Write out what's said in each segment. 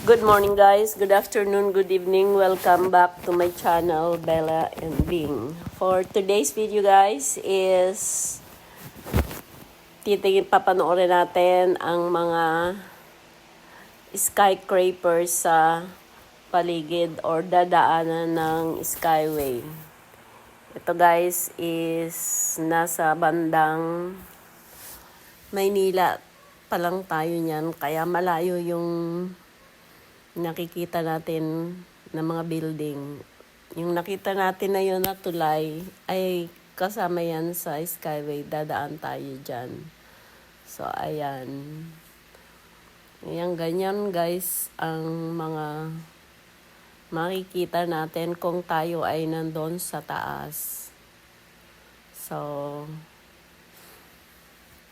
Good morning guys, good afternoon, good evening. Welcome back to my channel, Bella and Bing. For today's video guys is papanoorin natin ang mga skyscrapers sa paligid or dadaanan ng Skyway. Ito guys is nasa bandang Maynila pa lang tayo niyan, kaya malayo yung nakikita natin na mga building. Yung nakita natin na yun na tulay ay kasama yan sa Skyway. Dadaan tayo dyan. So, ayan. Ayan, ganyan guys ang mga makikita natin kung tayo ay nandun sa taas. So,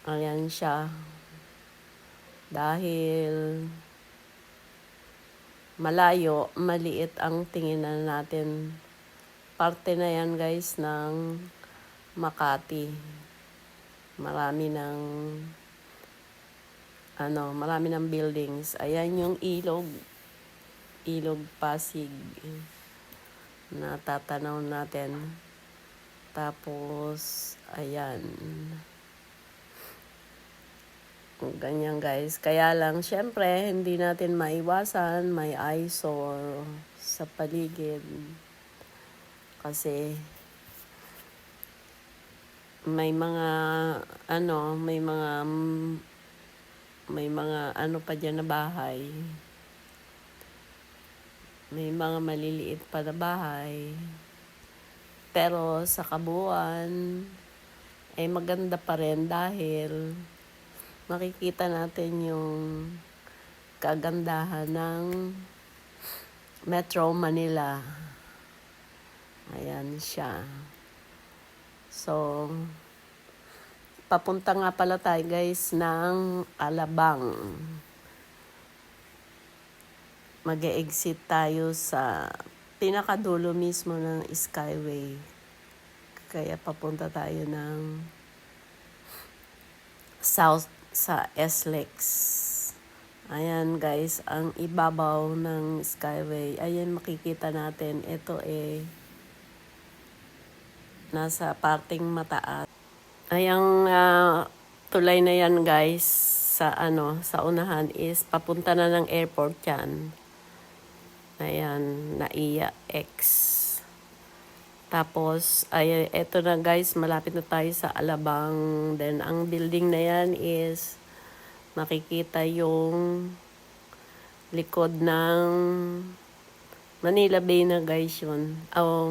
ayan siya. Dahil malayo, maliit ang tinginan natin. Parte na yan guys ng Makati. Marami ng buildings. Ayan yung ilog Pasig na tatanaw natin. Tapos ayan. Ganyan guys. Kaya lang, syempre, hindi natin maiwasan. May eyesore sa paligid. Kasi, may mga pa dyan na bahay. May mga maliliit pa na bahay. Pero, sa kabuuan, ay maganda pa rin dahil makikita natin yung kagandahan ng Metro Manila. Ayan siya. So, papunta nga pala tayo guys ng Alabang. Mag-e-exit tayo sa pinakadulo mismo ng Skyway. Kaya papunta tayo ng south sa SLEX. Ayan guys, ang ibabaw ng Skyway. Ayan makikita natin, ito nasa parting mataas. Ayang tulay na yan guys, sa unahan is papunta na ng airport yan. Ayan, NAIA X. Tapos, eto na guys, malapit na tayo sa Alabang. Then, ang building na yan is makikita yung likod ng Manila Bay na guys yun.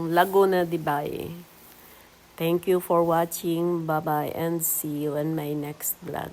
Laguna de Bay. Thank you for watching. Bye-bye and see you in my next vlog.